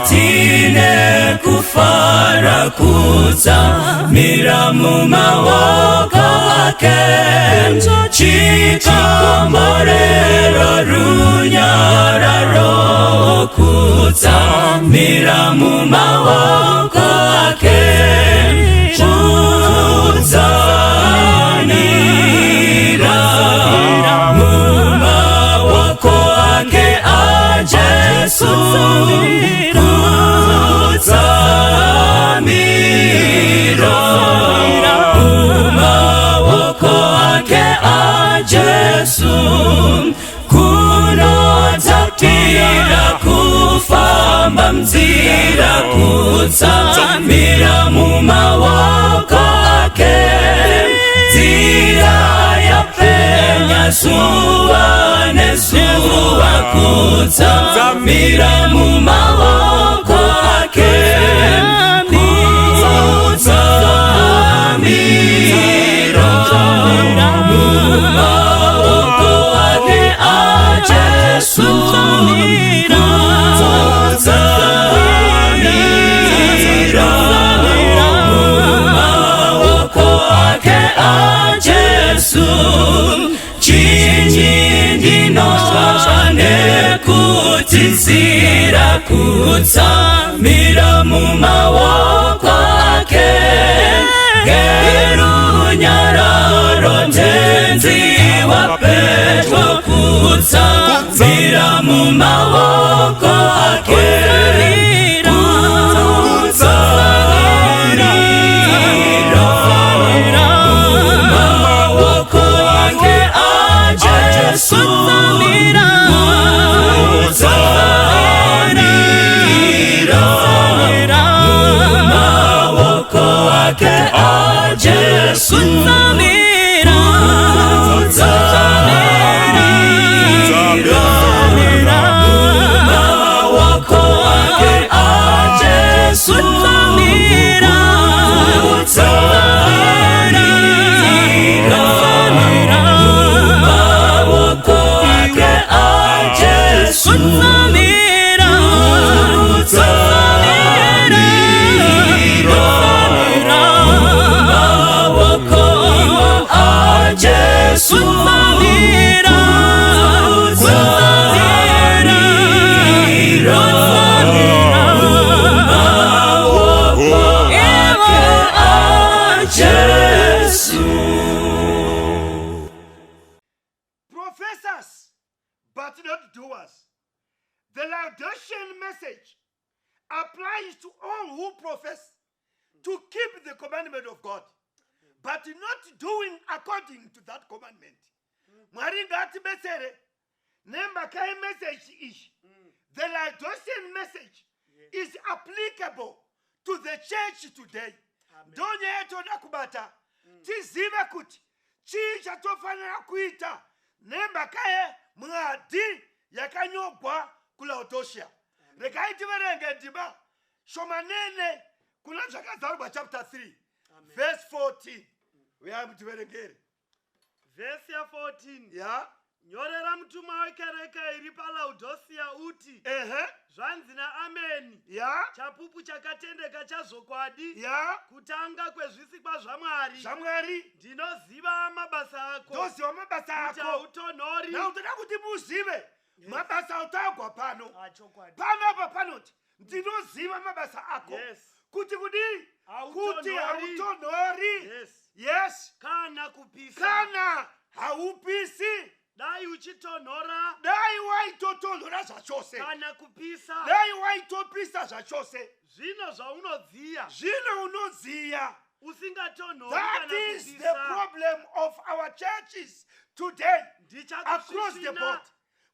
tine kufara kutsamira mumaoko ake chikomborero runyararo kutsamira mumaoko ake kutsamira mumaoko ake a Jesu kutsamira mumaoko ake a Jesu kunodzatira kufamba mzira kutsamira mumaoko ake nzira yapenya zuva nezuva kutsamira mumaoko ake kutsamira mumaoko ake a Jesu kutsamira mumaoko ake a Jesu chinyi ndinozvane kuti nzira kutsamira mumaoko ake gerunyararo ndenzi wapedyo kutsamira mumaoko ake kutsamira mumaoko ake a Jesu kutsamira mumaoko ake a Jesu kutsamira mumaoko ake a Jesu kutsamira mumaoko a Jesu kutsamira mumaoko ake a Jesu. Professors, but not doers. The Laodicean message applies to all who profess to keep the commandment of God, but not doing according to that commandment. Mwari ngatibetsere nemba kai message ishi. The Laodicean message is applicable to the church today. Donye yetu nakubata tizive kuti chii chatofanira kuita nemba kai mwadi yakanyogwa kulaodosha. Rekai tiverenge ndiba shomanene kuna zvakadzarwa chapter 3 verse 14. We are tiverengere verse ya 14. Yeah. Nyorera mtumwa wekereke iri paLaodicea uti zvanzi naameni chapupu chakatendeka chazokwadi kutanga kwezvisikwa zvamwari ndinoziva mabasa ako kuti hautonhori. Nautoda kuti muzive mabasa utagwa pano panapa panoti ndinoziva mabasa ako kuti hautonhori. Yes. Kana kupisa kana haupisi. Dai uchitonhora, dai waitotonhora zvachose, kana kupisa, dai waitopisa zvachose, zvino zvaunodziya, zvino unodziya. That is the problem of our churches today across the board.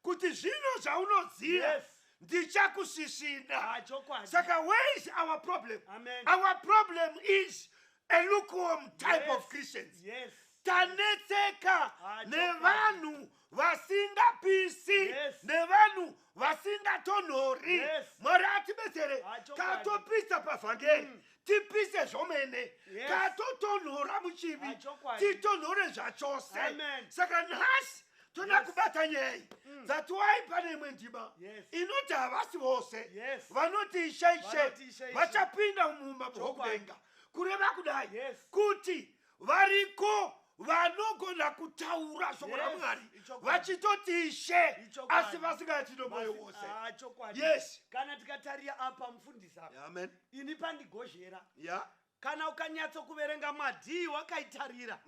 Kuti zvino zvaunodziya ndichakusvisvina. Saka where is our problem? Amen. Our problem is a lukewarm type of Christians. Yes. Tanetseka nevanhu vasingapisi, nevanhu vasingatonhori. Mwari atibetsere katopisa pavhangeri tipise zvomene, katotonhora muchivi titonhore zvachose. Saka nhasi toda kubata nyaya. That's why pane mwendiba Yes. inoti havasi vose Yes. vanoti ishe Vanoti ishe ishe. vachapinda mumba mukudenga kureva kudai Yes. kuti variko vanogona kutaura shoko Yes, raMwari ichokwadi. vachitoti ishe Ichokwadi. asi vasingati nomwoyo wose. chokwadi. Yes. Kana tikatarira apa mufundisi apa. Amen. Ini pandigozhera. Yeah. Kana ukanyatso kuverenga madhii wakaitarira.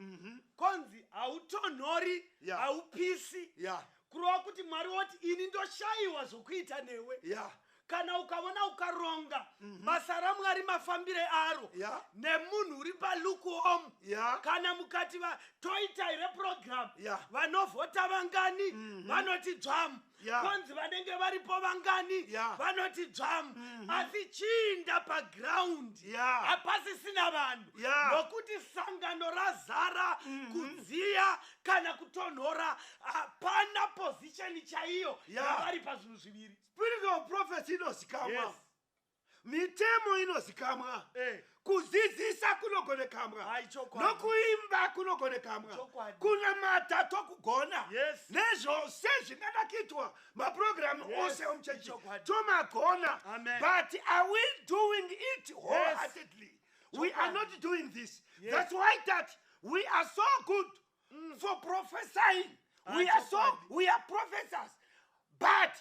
Konzi hautonhori, Yeah. haupisi. Yeah. Kurova kuti Mwari woti ini ndoshayiwa zvokuita newe. Yeah. Kana ukaona ukaronga basa raMwari mafambire aro Yeah. nemunhu uri palukewarm, Yeah. kana mukati toita ire program Yeah. vanovhota vangani vanoti dzvamu, Yeah. konzi vanenge varipo vangani Yeah. vanoti dzvamu, asi chiinda paground Yeah. hapasisina vanhu, Yeah. nokuti sangano razara kudziya kana kutonhora, hapana position chaiyo Yeah. yavari pazvinhu zviviri. Spirit of prophecy inozikamwa. Yes. Mitemo inozikamwa. Kudzidzisa kunogonekamwa. Hai, chokwadi. Nokuimba kunogonekamwa. Chokwadi. Kunamata tokugona. Yes. Nezvose zvingada kuitwa maprogramu Yes. ose omuchechi Chokwadi. tomagona. Amen. But are we doing it wholeheartedly? We are Chokwadi. not doing this. Yes. That's why that we are so good for prophesying. We are chokwadi. we are professors, but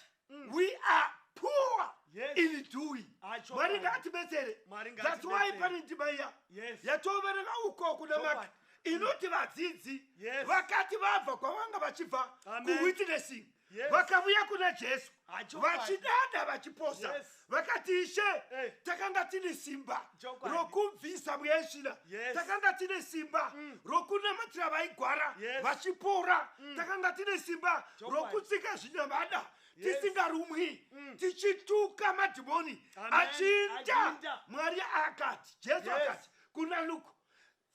we are poor Yes. in doing. chokwadi. Mwari ngatibetsere. Mwari That's why ngatibetsere. pane ndima iya Yes. yatoverenga uko kuna Chokwadi. maka inoti vadzidzi Yes. vakati vabva kwavanga vachibva Amen. kuwitnessing Yes. vakavuya kuna Jesu Chokwadi. vachidada vachiposa Yes. vakati ishe Eh. takanga tine simba Chokwadi. rokubvisa mweya Yes. takanga tine simba rokunamatira vaigwara Yes. vachipora takanga tine simba Chokwadi. rokutsika zvinyamada Yes. tisingarumwi tichituka madhimoni Amen. achinda Achinda. Mwari akati Jesu Yes. akati kuna Luke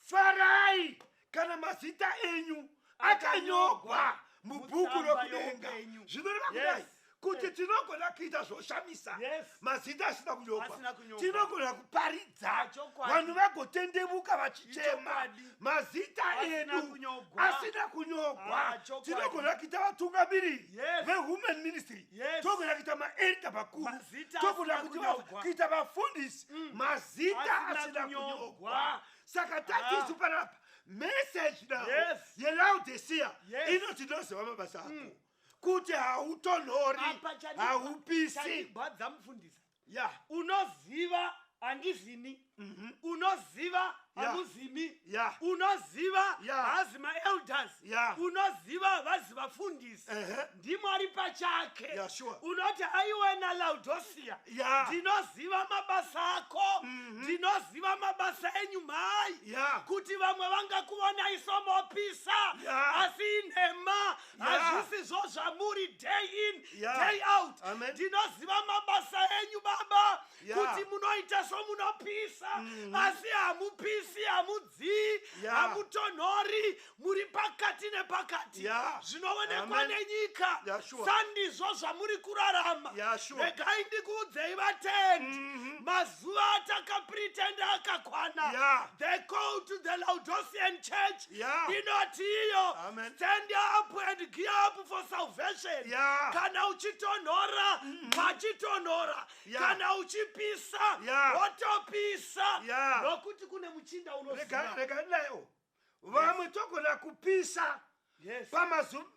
farai kana mazita enyu akanyogwa mubhuku Mutsamba rokudenga youpenyu. zvinoreva Yes. kudai kuti tinogona kuita zvoshamisa Yes. mazita asina kunyogwa Asina kunyogwa. tinogona kuparidza Chokwadi. vanhu vagotendemuka vachichema Chokwadi. mazita Asina edu kunyogwa. asina kunyogwa Chokwadi. tinogona kuita vatungamiriri Yes. vehuman ministry Yes. togona kuita maelda makuru Mazita togona asina kunyogwa. kuita vafundisi mazita Asina asina kunyogwa. kunyogwa saka tatisu panapa message now Yes. yelaudhesiya Yes. inotinoziva mabasa ako kuti hautonhori Apa chandi- haupisi chandibhadza mufundisi. ya Unoziva handizvini, unoziva Yeah. hamuzimi, Yeah. unoziva Yeah. hazi maelders, Yeah. unoziva vazi vafundisi, Ehe. ndimwari pachake. Yeah, sure. Unoti aiwe nalaudhosia, Yeah. ndinoziva mabasa ako, ndinoziva mabasa enyu mai, Yeah. kuti vamwe vangakuonai somopisa, Yeah. asi inhema Yeah. hazvisizvo zvamuri day in Yeah. day out. Amen. Ndinoziva mabasa enyu baba, Yeah. kuti munoita somunopisa, asi hamupisi, hamudzii, Yeah. hamutonhori, muri pakati nepakati. Yeah. Zvinoonekwa Amen. nenyika, Yeah, sure. sandizvo zvamuri kurarama. Yeah, sure. Regai ndikuudzei vatendi, mazuva atakapretenda akakwana. Yeah. They go to the Laodicean church. Yeah. Inoti iyo, Amen. stand up and gear up for salvation. Yeah. Kana uchitonhora, vachitonhora. Yeah. Kana uchipisa, Yeah. wotopisa. Yeah. Nokuti kune muchinda unoziva. rega nayo vamwe togona kupisa Yes.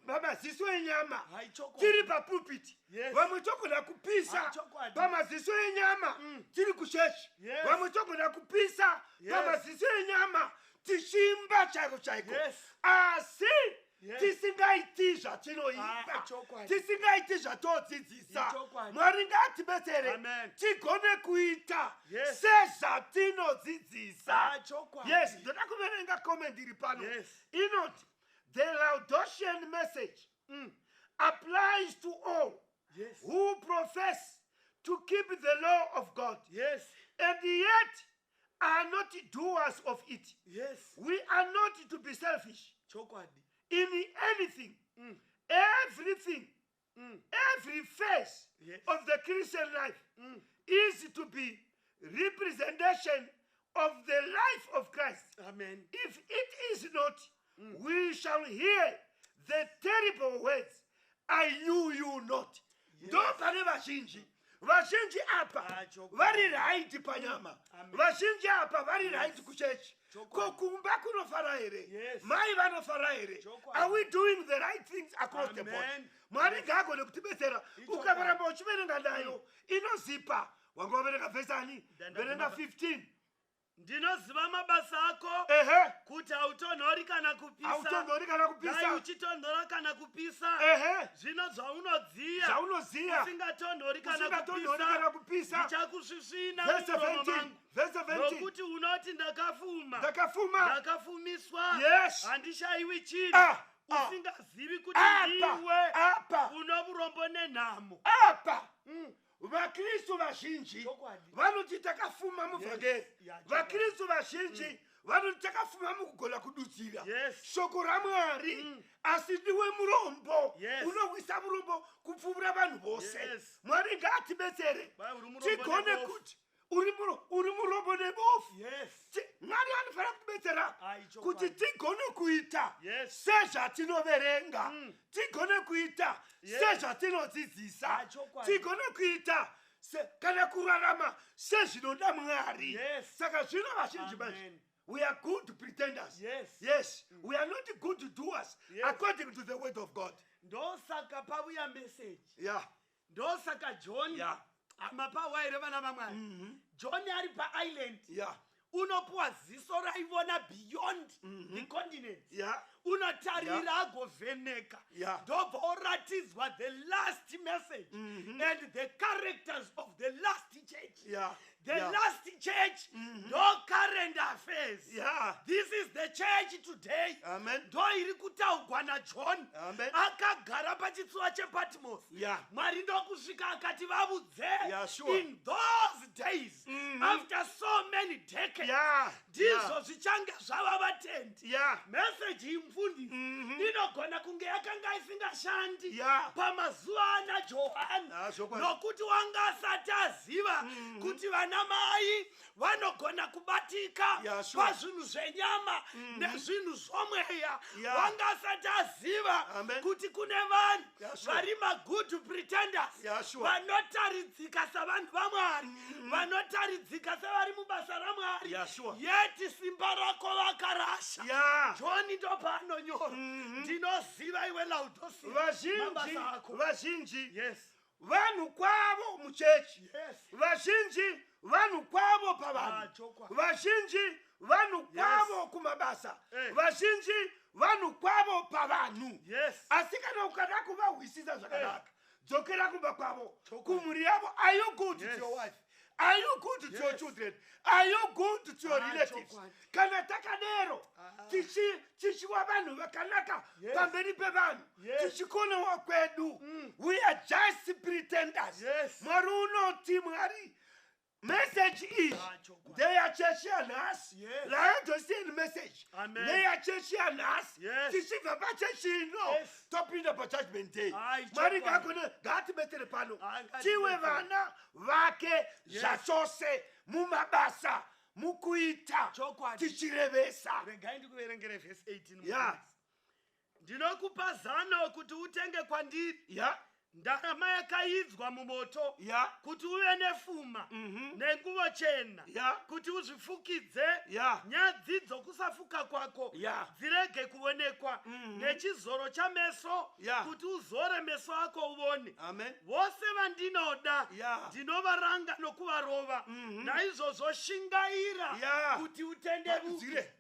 pamaziso enyama Hai, chokwadi. tiri papulpiti Yes. vamwe togona kupisa Hai, chokwadi. pamaziso enyama tiri kushechi Yes. vamwe togona kupisa Yes. pamaziso enyama tichimba chaiko chaiko Yes. asi Yes. tisingaiti zvatinoimba chokwadi. tisingaiti zvatodzidzisa Chokwadi. Mwari ngatibetsere Amen. tigone kuita Yes. sezvatinodzidzisa chokwadi. yes ndoda kuverenga comment iri pano Yes. inoti the Laodicean message applies to all Yes. who profess to keep the law of God Yes. and yet are not doers of it. Yes. We are not to be selfish Chokwadi. in anything, everything, every phase Yes. of the Christian life is to be representation of the life of Christ. Amen. If it is not, we shall hear the terrible words I knew you not. Ndo pane vazhinji. Vazhinji apa vari right panyama. Vazhinji apa vari right kuchechi. Kokumba kunofara here. Mai vanofara here. Are we doing the right things across the board? Mwari ngagone kutibetsera. Ukavaramba uchiverenga nayo inozipa. Wangoverenga vesani. Verenga 15. Ndinoziva mabasa ako kuti hautonhori kana kupisa dai uchitonhora kana kupisa zvino zvaunodziya usingatonhori kana kupisa ndichakusvisvina muromo mangu nokuti unoti ndakafumiswa handishayiwi chinhu usingazivi kuti ndiwe uno urombo nenhamo. Vakristu vazhinji vanoti takafuma muvhangeri. Vakristu vazhinji vanoti takafuma mukugona kududzira shoko raMwari, asi ndiwe murombo unowisa murombo kupfuura vanhu vose. Mwari ngaatibetsere tigone kuti uri murombo nebofu. Mwari anofanira kutibetsera kuti tigone kuita sezvatinoverenga, tigone kuita sezvatinodzidzisa, tigone kuita kana kurarama sezvinoda Mwari. Saka zvino vazhinji manje we are good pretenders. Yes. We are not good doers according to the word of God. Ndosaka pauya message. Ndosaka John amapawaire vana vaMwari. John ari paisland. Unopuwa ziso raivona beyond the continent. Unotarira agovheneka. Ndobva oratidzwa the last message and the characters of the last church. The last church, no current affairs. This is the church today. Ndo iri kutaurwa naJohn. Akagara pachitsuwa chePatmos. Mwari ndokusvika akati vavudze. In those days, after so many decades, ndizvo zvichange zvava vatendi. Message imfundisi inogona kunge yakanga isingashandi pamazuva anaJohani, nokuti wanga asati aziva kuti vanamai vanogona kubatika pazvinhu zvenyama nezvinhu zvomweya. Wanga asati aziva kuti kune vanhu vari magood pretenders vanotaridzika savanhu vaMwari, vanotaridzika sevari mubasa raMwari, yeti simba rako vakarasha. John ndo paanonyora ndinoziva iwe Laodicea mabasa ako. Vazhinji vanhu kwavo muchechi, vazhinji vanhu kwavo pavanhu, vazhinji vanhu kwavo kumabasa, vazhinji vanhu kwavo pavanhu. Asi kana ukada kuvahwisisa zvakanaka, dzokera kumba kwavo, kumhuri yavo. Are you good to your wife? Are you good to your children? Are you good to your relatives? Kana takadero tichiwa vanhu vakanaka pamberi pevanhu, tichikonewa kwedu, we are just pretenders. Mwari unoti, Mwari message is their church and us. Laodicean message. Their church and us. Tichiva pachechi no. Topinda pa judgment day. Mwari ngakone ngati betere pano. Tiwe vana vake zvachose mumabasa mukuita tichirevesa. Regai ndikuverengere verse 18. Ndinokupa zano kuti utenge kwandiri. Ndarama yakaidzwa mumoto kuti uve nefuma nenguvo chena kuti uzvifukidze nyadzi dzokusafuka kwako dzirege kuonekwa nechizoro chameso kuti uzore meso ako uone. Vose vandinoda ndinovaranga nokuvarova, naizvozvo shingaira kuti utenderuke.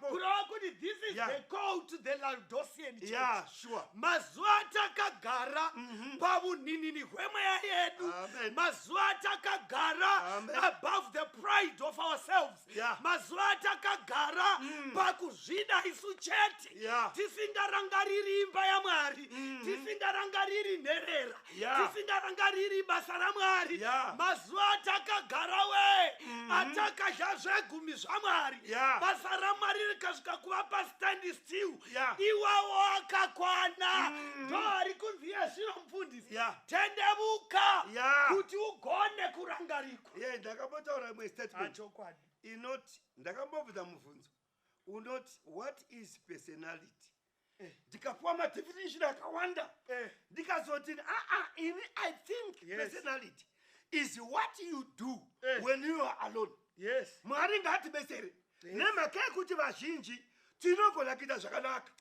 Kureva kuti this is the call to the Laodicean church. Mazuva atakagara pavunhinini hwemweya yedu, mazuva atakagara above the pride of ourselves, mazuva atakagara pakuzvida isu chete, tisingarangariri imba yaMwari, tisingarangariri nherera, tisingarangariri basa raMwari. Mazuva atakagara atakadya zvegumi zvaMwari, basa raMwari rikasvika kuva pastand still, iwawo akakwana. Ndo ari kunzi yezvino mfundisi, tendebuka kuti ugone kurangarikwa. Ndakabotaura imwe statement inoti, ndakambobvunza mubvunzo unoti what is personality? ndikapuwa madefinition akawanda ndikazoti ini I think personality is what you do when you are alone. Mwari ngatibesere nemhaka yekuti vazhinji tinogona kuita zvakanaka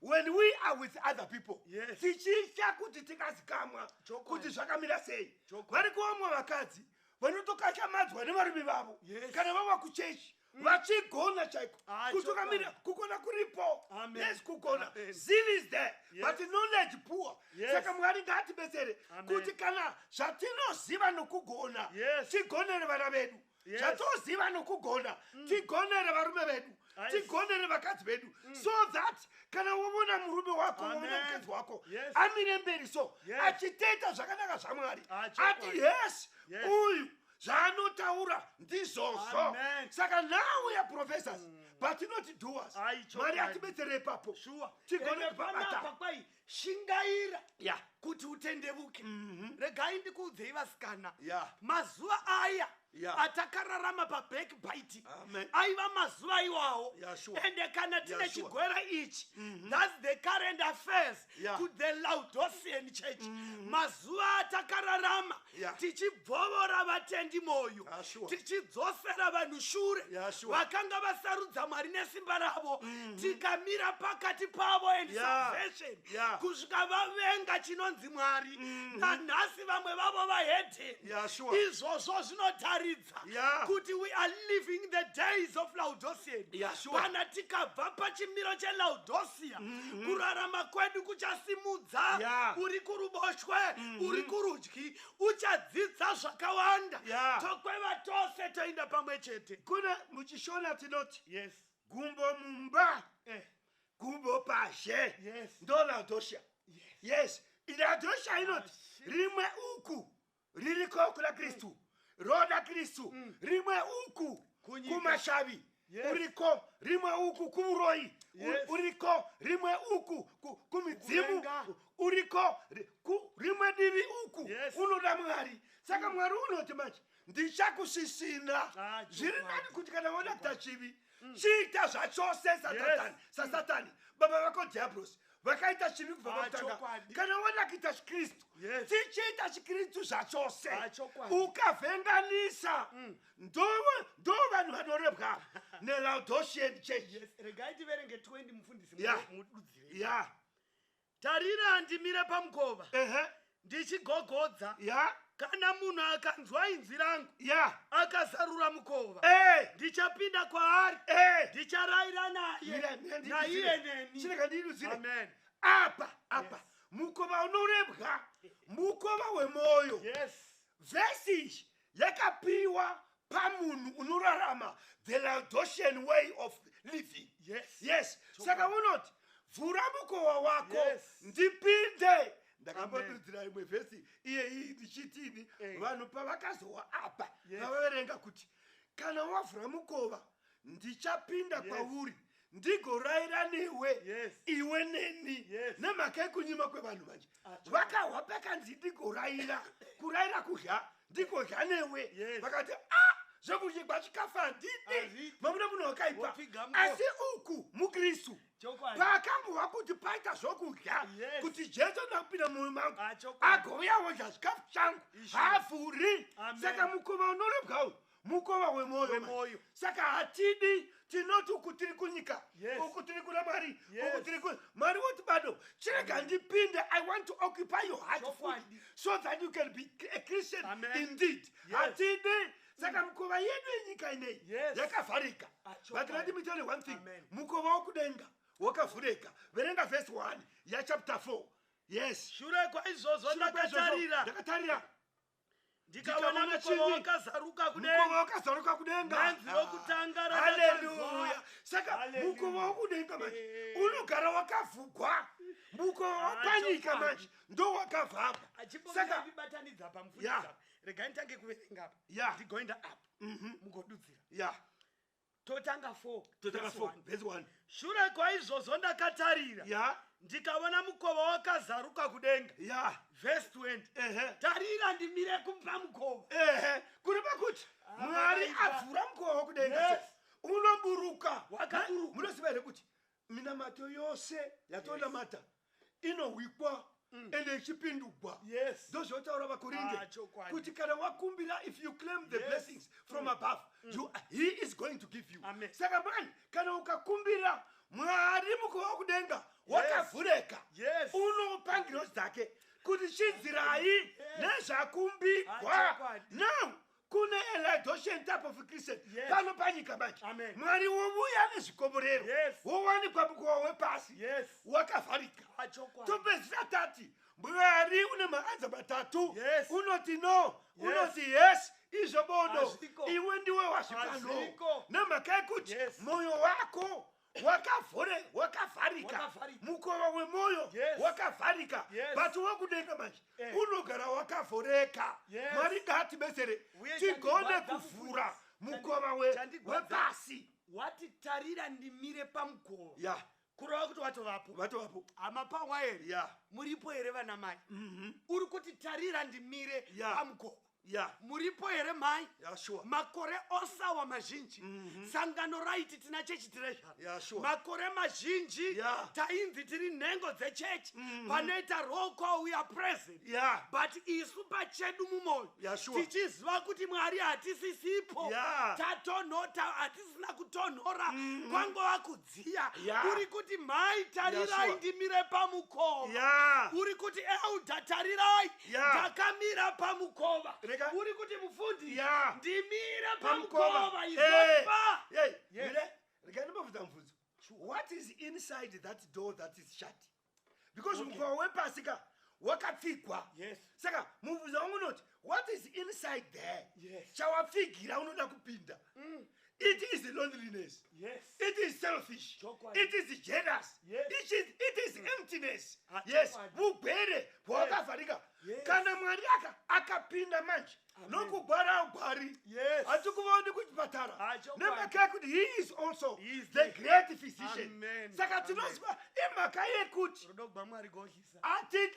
when we are with other people tichitya kuti tikazikamwa kuti zvakamira sei. Vari kuomwa vakadzi vanotokachamadzwa nevarume vavo kana vava kuchechi vachigona chaiko kutokamira kugona kuripo. Yes, kugona sin is there but knowledge poor. Saka Mwari ngatibesere kuti kana zvatinoziva nokugona tigonere vana vedu, zvatoziva nokugona tigonere varume vedu, tigonere vakadzi vedu, so that kana wona murume wako wona mukadzi wako amire mberi so achiteta zvakanaka zvaMwari ati yes uyu zvaanotaura ndizvozvo. Saka now we are professors but not doers. Mwari atibetsere ipapo tigone panapa kwai shingaira kuti utendevuke. Regai ndikuudzei vasikana, mazuva aya atakararama pabackbite aiva mazuva iwawo ende kana tine chigwera ichi that's the current affairs to the Laodicean church. Mazuva atakararama tichibvovora vatendi moyo, tichidzosera vanhu shure vakanga vasarudza Mwari nesimba ravo, tikamira pakati pavo and salvation kusvika vavenga chinonzi Mwari. Nanhasi vamwe vavo vahedhe. Izvozvo zvinotaridza kuti we are living the days of Laodicean. Kana tikabva pachimiro cheLaodicea kurarama kwedu kuchasimudza. Uri kuruboshwe, uri kurudyi, uchadzidza zvakawanda. Tokweva tose toinda pamwe chete. Kuna muchishona tinoti Gumbo Mumba, Gumbo Panze, ndo Laodicea. Yes, Laodicea inoti rimwe uku ririko kuna Kristu, roda Kristu, rimwe uku kumashavi, uriko rimwe uku kumuroyi, uriko rimwe uku kumidzimu, uriko rimwe divi uku unoda Mwari. Saka Mwari unoti manje ndichakusisina zviri nani kuti kana wona kuita chivi chiita zvachose sasatani baba vako diablos vakaita chivi kubva pakutanga. Kana wona kuita chikristu tichiita chikristu zvachose ukavhenganisa ndo vanhu vanorebwa neLaodicean church. Regai tiverenge 20 mufundisi mududzire. Tarira ndimire pamukova ndichigogodza. Kana munhu akanzwa inzwi rangu akazarura mukova ndichapinda kwaari ndicharayira naiye neni. Amen. Apa mukova unorebwa mukova wemoyo. Vhesi yakapiwa pamunhu unorarama the Laodicean way of living. Yes. Saka unoti vhura mukova wako ndipinde. Ndakambodudzira imwe vhesi iyi ndichitini vanhu pavakazowa apa vavaverenga kuti kana wavhura mukova ndichapinda kwauri ndigorayira newe iwe neni. Nemhaka yekunyima kwevanhu vanje vakahwa pakanzi ndigorayira kurayira kudya ndigodya newe vakati zvekudyigwa chikafu handidi mamuna munhu wakaipa. Asi uku mukristu pakambova kuti paita zvokudya kuti Jesu ndakupinda mumwoyo mangu agouyawo dya chikafu changu havhuri. Saka mukova unorebwa mukova wemoyo. Saka hatidi tinoti uku tiri kunyika, uku tiri kuna Mwari, uku tiri Mwari woti bado chirega ndipinde. I want to occupy your heart fully so that you can be a Christian indeed. Hatidi. Saka mukova yedu yenyika inei yakavharika. But let me tell you one thing. Mukova wokudenga wakavhurika. Verenga verse 1 ya chapter 4. Yes. Shure kwaizvozvo ndakatarira ndikaona mukova wakazaruka kudenga. Manzi rokutanga. Haleluya. Saka mukova wokudenga manje unogara wakavhugwa. Mukova wapanyika manje ndo wakavhagwa. Saka vibatanidza pamufundisa. Regai nditange kuverenga apa ndigoenda apa mugodudzira. Totanga 4 verse 1. Shure kwaizvozvo ndakatarira ndikaona mukova wakazaruka kudenga. Verse 20. Tarira ndimire pamukova. Kuri pakuti Mwari avhura mukova wokudenga unoburuka. Munoziva here kuti minamato yose yatonamata inowikwa ende ichipindugwa. Ndozvotaura vakoringe kuti kana wakumbira, if you claim the blessings from above, he is going to give you. Saka mani kana ukakumbira Mwari mukova kudenga wakavhureka unopa ngiro dzake kuti chidzirai nezvakumbigwa. Now kune elidation type of Christian pano panyika manje Mwari wovuya nezvikomborero wowanikwa mukova wepasi wakavharika. Topedzisa tati Mwari une maanza matatu, unoti no, unoti yes, izvobodo iwe ndiwe wazvipano nemhaka yekuti moyo wako wakavharika, mukova wemoyo wakavharika, but wakudenga manje unogara wakavhoreka. Mwari ngaatibetsere tigone kuvhura mukova wepasi. Wati tarira ndimire pamukova kurova kuti watovapo hama pamwa here muripo here vana mai uri kuti tarira ndimire pamukova muripo here mai makore osawa mazhinji sangano raiti tina chechi treasure makore mazhinji tainzi tiri nhengo dzechechi panoita roll call, we are present but isu pachedu mumoyo tichiziva kuti Mwari hatisisipo tatonhota hatisina kutonhora kwangova kudziya uri kuti mai tarirai ndimire pamukova uri kuti elda tarirai ndakamira pamukova uri kuti mufundi ndimira pamukova izopa. What is inside that door that is shut? Because mukova wepasika wakapfigwa. Saka mubvunzo wangu unoti what is inside there chawapfigira unoda kupinda. It is loneliness. It is selfish. It is jealous. It is emptiness. Mugwere wakavharika. Kana Mwari akapinda manje nokugwara ugwari hatikuvaoni kuchipatara nemhaka yekuti he is also the great physician. Saka tinoziva imhaka yekuti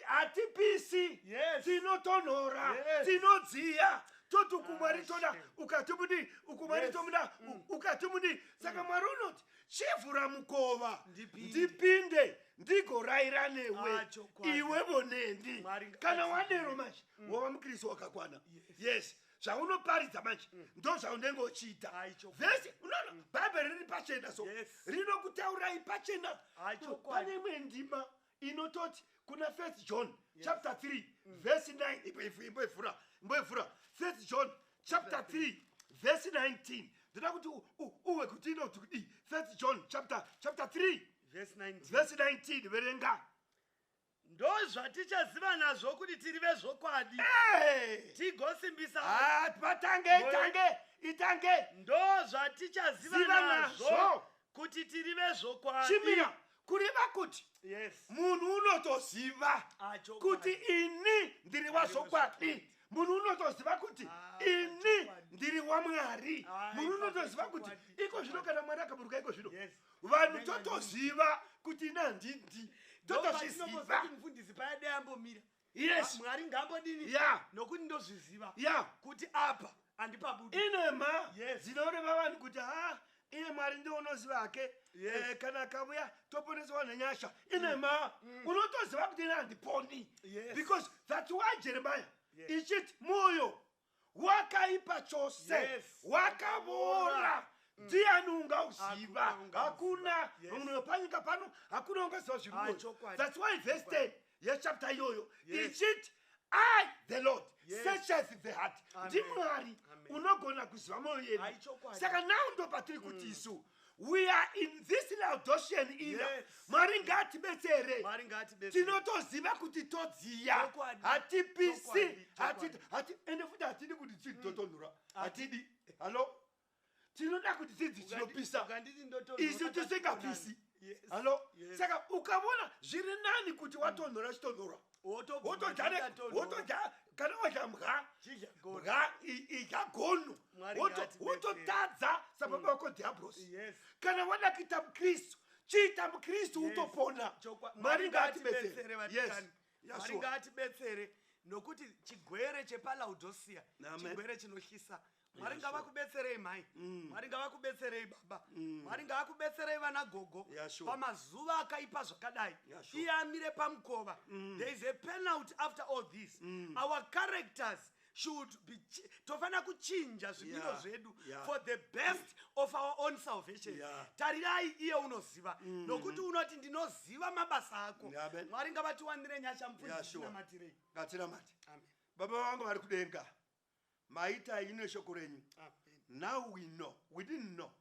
hatipisi, tinotonhora, tinodziya toti ukumwari toda ukatimudi, ukumwari tomuda ukatimudi. Saka Mwari unoti chivhura mukova ndipinde ndigorayira newe iwe vonendi. Kana wadero manje wava mukristu wakakwana. Zvaunoparidza manje ndo zvaunenge uchiita. Vhesi unoona bhaibheri riri pachena so rinokutaurirai pachena. Pane imwe ndima inototi kuna 1 John chapter 3 verse 9 imboivhura 1 John chapter 3 verse 19 ndoda kuti uwe kuti inoti kudi 1 John chapter 3 verse 19 verenga. Ndozvatichaziva nazvo kuti tiri vezvokwadi tigosimbisa itange ndozvatichaziva nazvo kuti tiri vezvokwadi. Chimira kuriva kuti munhu unotoziva kuti ini ndiri wazvokwadi. Munhu unotoziva kuti ini ndiri waMwari. Munhu unotoziva kuti iko zvino kana Mwari akaburuka iko zvino vanhu totoziva kuti ina ndindi totozviziva. Mufundisi payade ambomira Mwari ngambodini nokuti ndozviziva kuti apa handipabudi inema dzinoreva vanhu kuti iye Mwari ndiye unoziva hake kana akavuya toponeswa nenyasha. Inema unotoziva kuti ina handiponi because that's why Jeremiah ichiti moyo wakaipa chose wakavora ndiani ungauziva. Hakuna munhu panyika pano hakuna ungaziva zviri. That's why verse 10 yechapter iyoyo ichiti I the Lord searches the heart. Ndimwari unogona kuziva mwoyo yedu. Saka now ndo patiri kuti isu we are in this Laodicean era. Mwari ngaatibetsere tinotoziva kuti todziya hatipisi ende futi hatidi kuti tidzi totonhora hatidi. Halo tinoda kuti tidzi tinopisa isu tisingapisi. Halo saka ukavona zviri nani kuti watonhora chitonhora kana wadya mha idya gono wototadza sababa wako diablosi. Kana wada kuita mukristu chiita mukristu utopona. Mwari ngaatibetsere. Mwari ngaatibetsere nokuti chigwere chepalaudhosia chigwere chinohlisa. Mwari ngavakubetserei mai, Mwari ngavakubetserei baba, Mwari ngavakubetserei vana gogo pamazuva akaipa zvakadai. Iye amire pamukova. There is a penalty after all this. Our characters should be tofana kuchinja zvimiro zvedu for the best of our own salvation. Tarirai iye unoziva nokuti unoti ndinoziva mabasa ako. Mwari ngavatiwanire nyasha mupfundisi namatirei. Ngatiramate. Baba vangu vari kudenga. Maita ine shoko renyu. Now we know. We didn't know.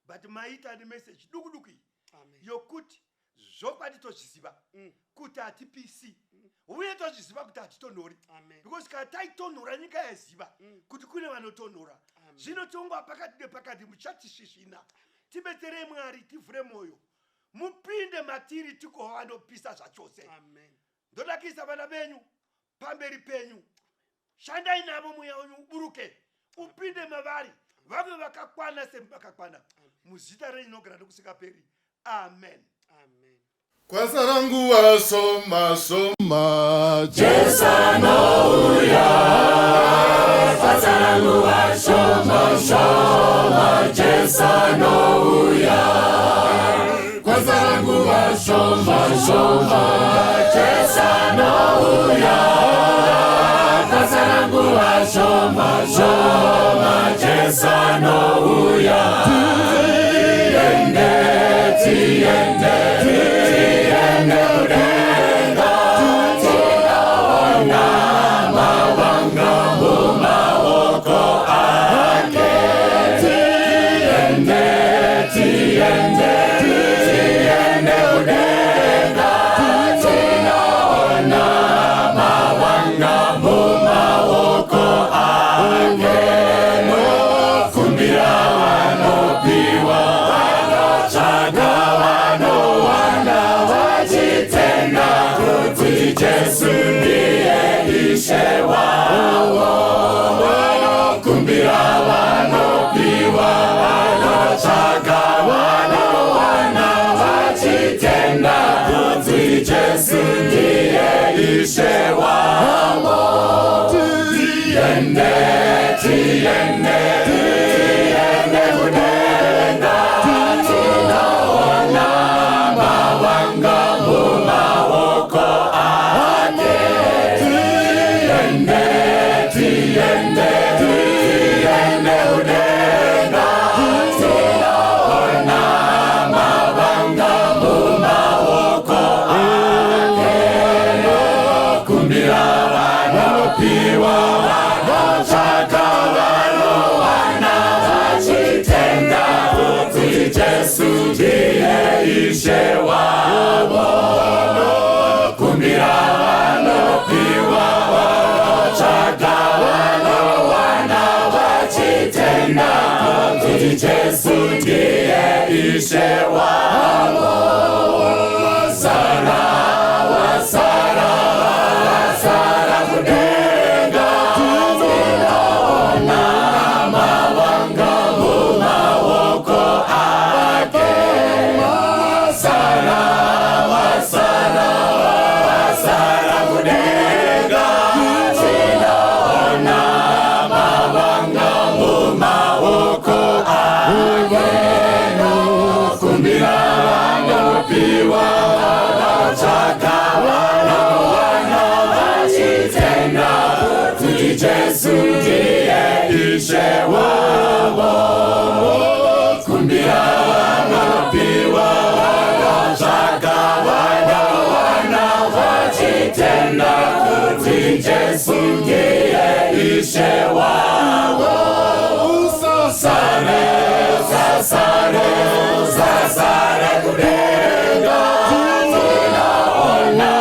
But maita the message dukuduki. Yokuti zvokwadi tozviziva kuti hatipisi. Uye tozviziva kuti hatitonhori. Because kana taitonhora nyika yaziva kuti kune vanotonhora. Zvino tongwa pakati nepakati muchatisvisvina. Tibetserei Mwari, tivhure mwoyo. Mupinde matiri tiko vanopisa zvachose. Ndoda kuisa vana venyu pamberi penyu. Shandai navo mweya wenyu uburuke. Upinde mavari. Vave vakakwana semuvakakwana. Muzita renyu rinogara nokusingaperi. Amen. Kwasara nguva shoma shoma, Jesu anouya. Kwasara nguva shoma shoma, Jesu anouya. kwasara nguva shoma shoma, Jesu anouya. Kwasara nguva shoma shoma, Jesu anouya. Tiende kudenga, tinaona mawanga mumaoko ake. Tiende kudenga, tinaona mawanga mumaoko ake. Kumbira wanopiwa, wanotsvaga vanowana, vachitenda kuti Jesu ndiye Ishe wavo. Vanokumbira vanopiwa, vanotsvaga vanowana, vachitenda kuti Jesu ndiye Ishe wavo. Tiende kudenga, tinaona mawanga mumaoko ake. Tiende kudenga, tinaona mawanga mumaoko ake. Kumbira vanopiwa, vanotsvaga vanowana, vachitenda kuti Jesu ndiye Ishe wavo. Kumbira vanopiwa, vanotsvaga vanowana, vachitenda kuti Jesu ndiye Ishe wavo. Wasara kudenga, tinaona mawanga mumaoko ake. Wasara kudenga, tinaona mawanga mumaoko ake. Kumbira vanopiwa, vanotsvaga vanowana, vachitenda kuti Jesu ndiye Ishe wavo. Kumbira vanopiwa, vanotsvaga vanowana, vachitenda kuti Jesu ndiye Ishe wavo. Usasare kudenga, tinaona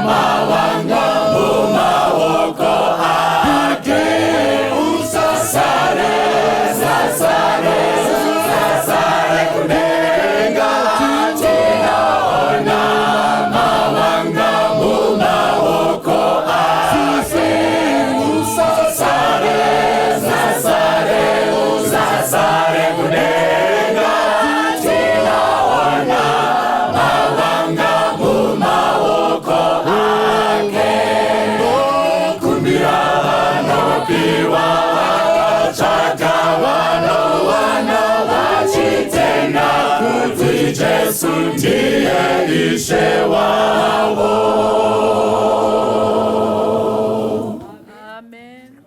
mawanga mumaoko ake. Usasare kudenga, tinaona mawanga mumaoko ake. Usasare kudenga, tinaona mawanga Jesu ndiye ishe wao.